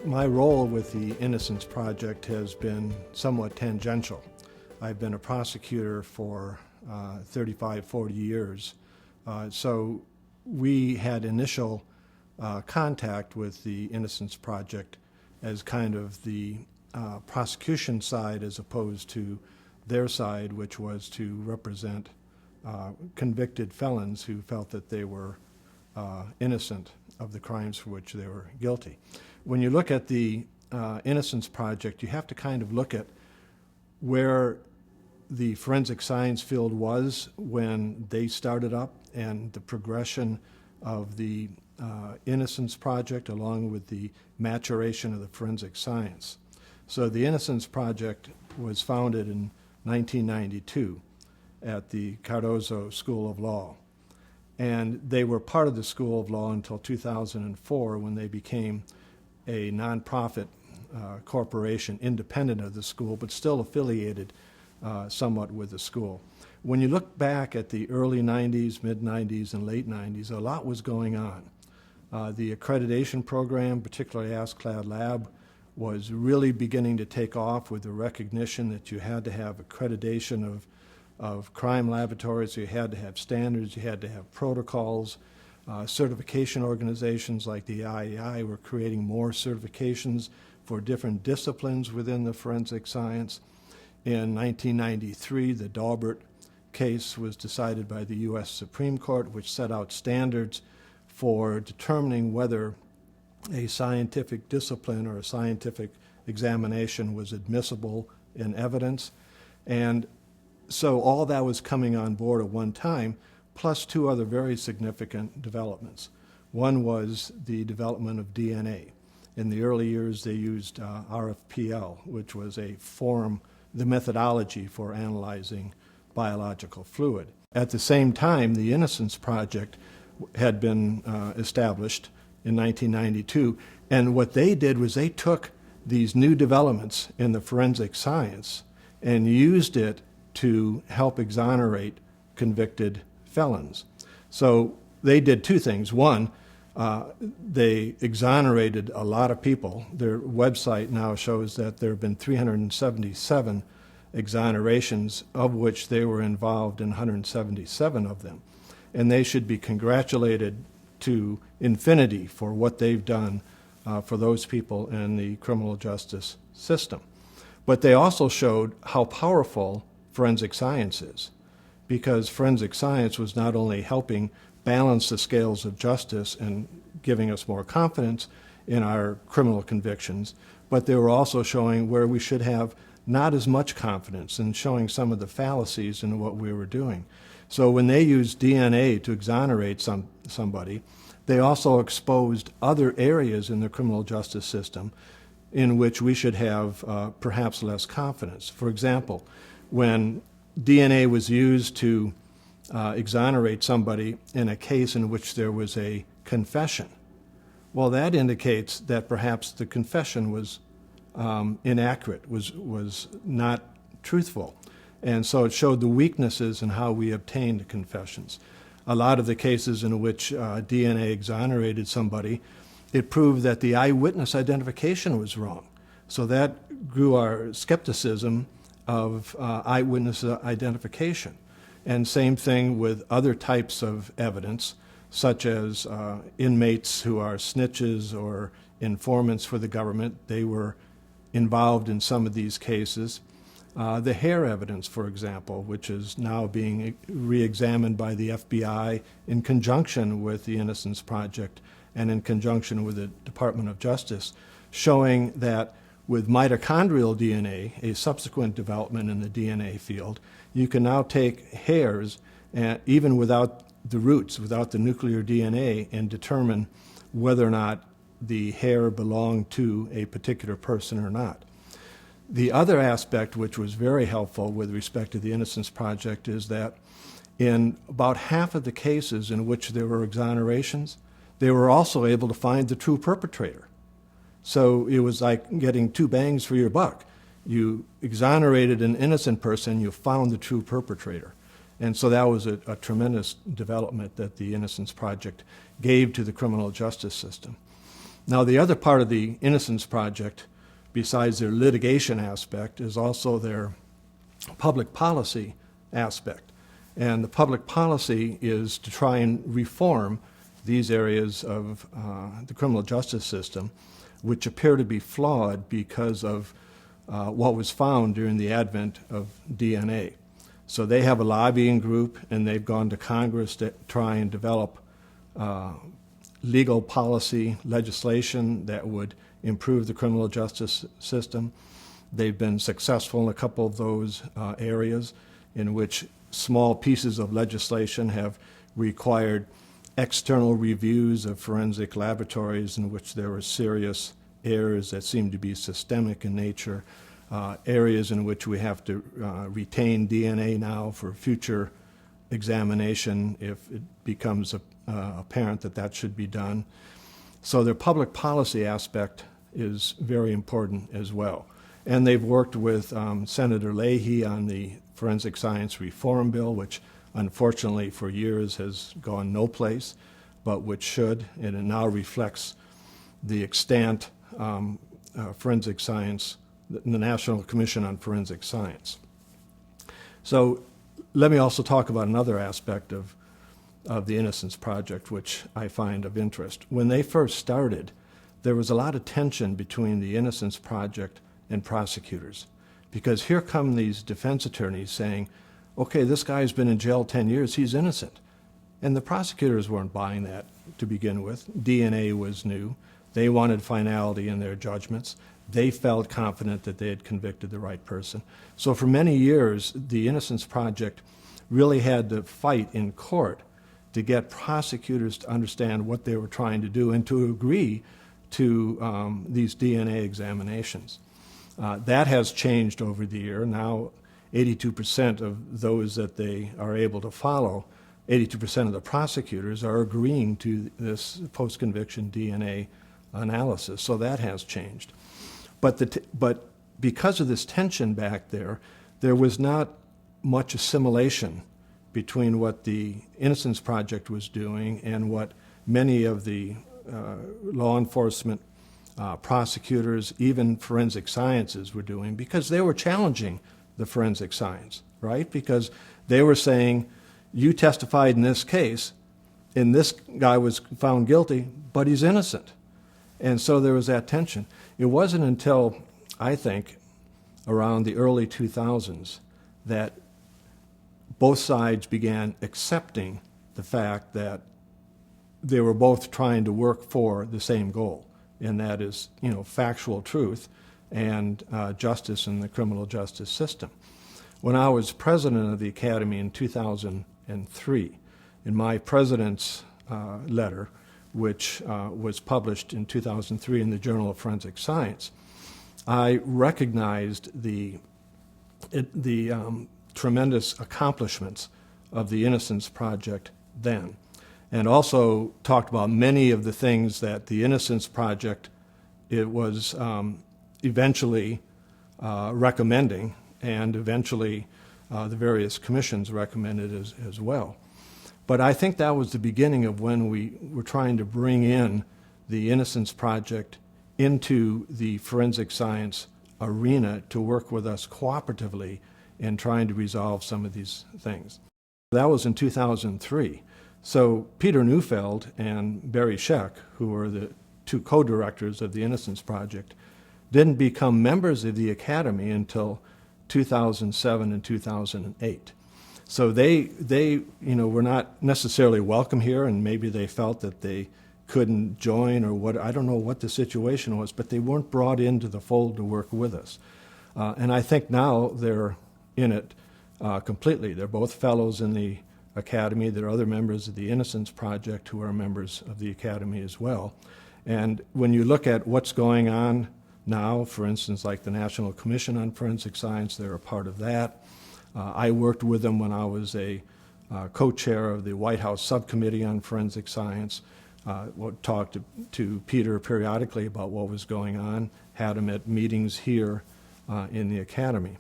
My role with the Innocence Project has been somewhat tangential. I've been a prosecutor for 35, 40 years. So we had initial contact with the Innocence Project as kind of the prosecution side as opposed to their side, which was to represent convicted felons who felt that they were innocent of the crimes for which they were guilty. When you look at the Innocence Project, you have to kind of look at where the forensic science field was when they started up and the progression of the Innocence Project along with the maturation of the forensic science. So the Innocence Project was founded in 1992 at the Cardozo School of Law. And they were part of the School of Law until 2004 when they became a nonprofit corporation independent of the school, but still affiliated somewhat with the school. When you look back at the early 90s, mid-90s, and late 90s, a lot was going on. The accreditation program, particularly ASCLD Lab, was really beginning to take off with the recognition that you had to have accreditation of crime laboratories, you had to have standards, you had to have protocols. Certification organizations like the IAI were creating more certifications for different disciplines within the forensic science. In 1993, the Daubert case was decided by the U.S. Supreme Court, which set out standards for determining whether a scientific discipline or a scientific examination was admissible in evidence. And so all that was coming on board at one time, plus two other very significant developments. One was the development of DNA. In the early years, they used RFPL, which was a form, the methodology for analyzing biological fluid. At the same time, the Innocence Project had been established in 1992, and what they did was they took these new developments in the forensic science and used it to help exonerate convicted felons. So they did two things. One, they exonerated a lot of people. Their website now shows that there have been 377 exonerations, of which they were involved in 177 of them. And they should be congratulated to infinity for what they've done for those people in the criminal justice system. But they also showed how powerful forensic science is, because forensic science was not only helping balance the scales of justice and giving us more confidence in our criminal convictions, but they were also showing where we should have not as much confidence and showing some of the fallacies in what we were doing. So when they used DNA to exonerate somebody, they also exposed other areas in the criminal justice system in which we should have perhaps less confidence. For example, when DNA was used to exonerate somebody in a case in which there was a confession, well, that indicates that perhaps the confession was inaccurate, was not truthful. And so it showed the weaknesses in how we obtained the confessions. A lot of the cases in which DNA exonerated somebody, it proved that the eyewitness identification was wrong. So that grew our skepticism of eyewitness identification. And same thing with other types of evidence, such as inmates who are snitches or informants for the government. They were involved in some of these cases. The hair evidence, for example, which is now being re-examined by the FBI in conjunction with the Innocence Project and in conjunction with the Department of Justice, showing that with mitochondrial DNA, a subsequent development in the DNA field, you can now take hairs, even without the roots, without the nuclear DNA, and determine whether or not the hair belonged to a particular person or not. The other aspect which was very helpful with respect to the Innocence Project is that in about half of the cases in which there were exonerations, they were also able to find the true perpetrator. So it was like getting two bangs for your buck. You exonerated an innocent person, you found the true perpetrator. And so that was a tremendous development that the Innocence Project gave to the criminal justice system. Now, the other part of the Innocence Project, besides their litigation aspect, is also their public policy aspect. And the public policy is to try and reform these areas of the criminal justice system, which appear to be flawed because of what was found during the advent of DNA. So they have a lobbying group, and they've gone to Congress to try and develop legal policy legislation that would improve the criminal justice system. They've been successful in a couple of those areas in which small pieces of legislation have required external reviews of forensic laboratories in which there were serious errors that seem to be systemic in nature, areas in which we have to retain DNA now for future examination if it becomes apparent that that should be done. So their public policy aspect is very important as well. And they've worked with Senator Leahy on the Forensic Science Reform Bill, which unfortunately for years has gone no place, but which should, and it now reflects the extant forensic science, the National Commission on Forensic Science. So let me also talk about another aspect of the Innocence Project, which I find of interest. When they first started, there was a lot of tension between the Innocence Project and prosecutors, because here come these defense attorneys saying, okay, this guy's been in jail 10 years, he's innocent. And the prosecutors weren't buying that to begin with. DNA was new. They wanted finality in their judgments. They felt confident that they had convicted the right person. So for many years, the Innocence Project really had to fight in court to get prosecutors to understand what they were trying to do and to agree to these DNA examinations. That has changed over the year. Now 82% of those that they are able to follow, 82% of the prosecutors are agreeing to this post-conviction DNA analysis. So that has changed. But because of this tension back there, there was not much assimilation between what the Innocence Project was doing and what many of the law enforcement, prosecutors, even forensic sciences were doing, because they were challenging the forensic science, right? Because they were saying, you testified in this case, and this guy was found guilty, but he's innocent. And so there was that tension. It wasn't until, I think, around the early 2000s that both sides began accepting the fact that they were both trying to work for the same goal, and that is, factual truth and justice in the criminal justice system. When I was president of the Academy in 2003, in my president's letter, which was published in 2003 in the Journal of Forensic Science, I recognized the tremendous accomplishments of the Innocence Project then, and also talked about many of the things that the Innocence Project was eventually recommending, and eventually the various commissions recommended as well. But I think that was the beginning of when we were trying to bring in the Innocence Project into the forensic science arena to work with us cooperatively in trying to resolve some of these things. That was in 2003. So Peter Neufeld and Barry Scheck, who were the two co-directors of the Innocence Project, didn't become members of the Academy until 2007 and 2008. So they were not necessarily welcome here, and maybe they felt that they couldn't join, or what, I don't know what the situation was, but they weren't brought into the fold to work with us. And I think now they're in it completely. They're both fellows in the Academy. There are other members of the Innocence Project who are members of the Academy as well. And when you look at what's going on now, for instance, like the National Commission on Forensic Science, they're a part of that. I worked with them when I was a co-chair of the White House Subcommittee on Forensic Science. Talked to Peter periodically about what was going on, had him at meetings here in the Academy.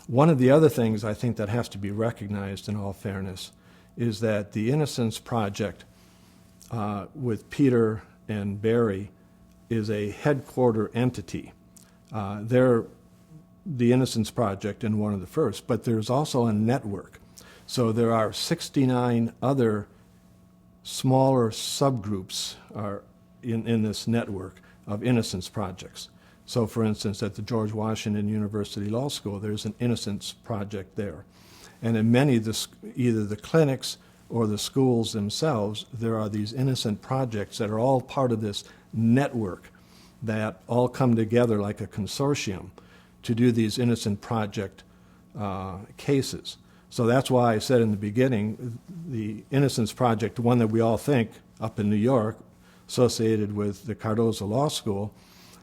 One of the other things I think that has to be recognized in all fairness is that the Innocence Project with Peter and Barry is a headquarter entity. They're the Innocence Project and one of the first, but there's also a network. So there are 69 other smaller subgroups are in this network of Innocence Projects. So for instance, at the George Washington University Law School, there's an Innocence Project there. And in many of the, either the clinics or the schools themselves, there are these innocent projects that are all part of this network that all come together like a consortium to do these Innocent Project cases. So that's why I said in the beginning, the Innocence Project, one that we all think up in New York, associated with the Cardozo Law School,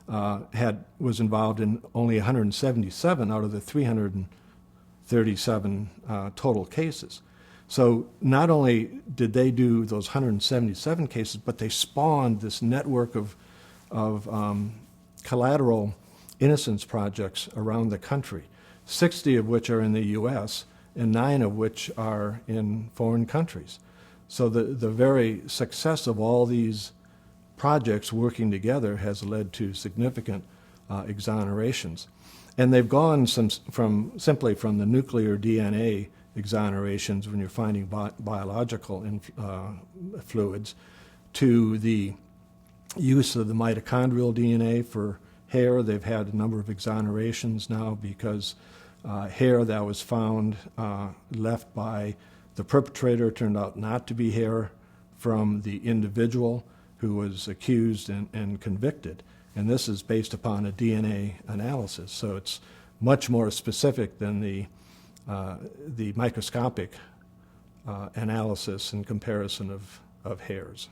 was involved in only 177 out of the 337 total cases. So not only did they do those 177 cases, but they spawned this network of collateral innocence projects around the country, 60 of which are in the U.S. and 9 of which are in foreign countries. So the very success of all these projects working together has led to significant exonerations. And they've gone simply from the nuclear DNA exonerations when you're finding biological fluids to the use of the mitochondrial DNA for hair. They've had a number of exonerations now because hair that was found left by the perpetrator turned out not to be hair from the individual who was accused and convicted. And this is based upon a DNA analysis. So it's much more specific than the microscopic analysis and comparison of hairs.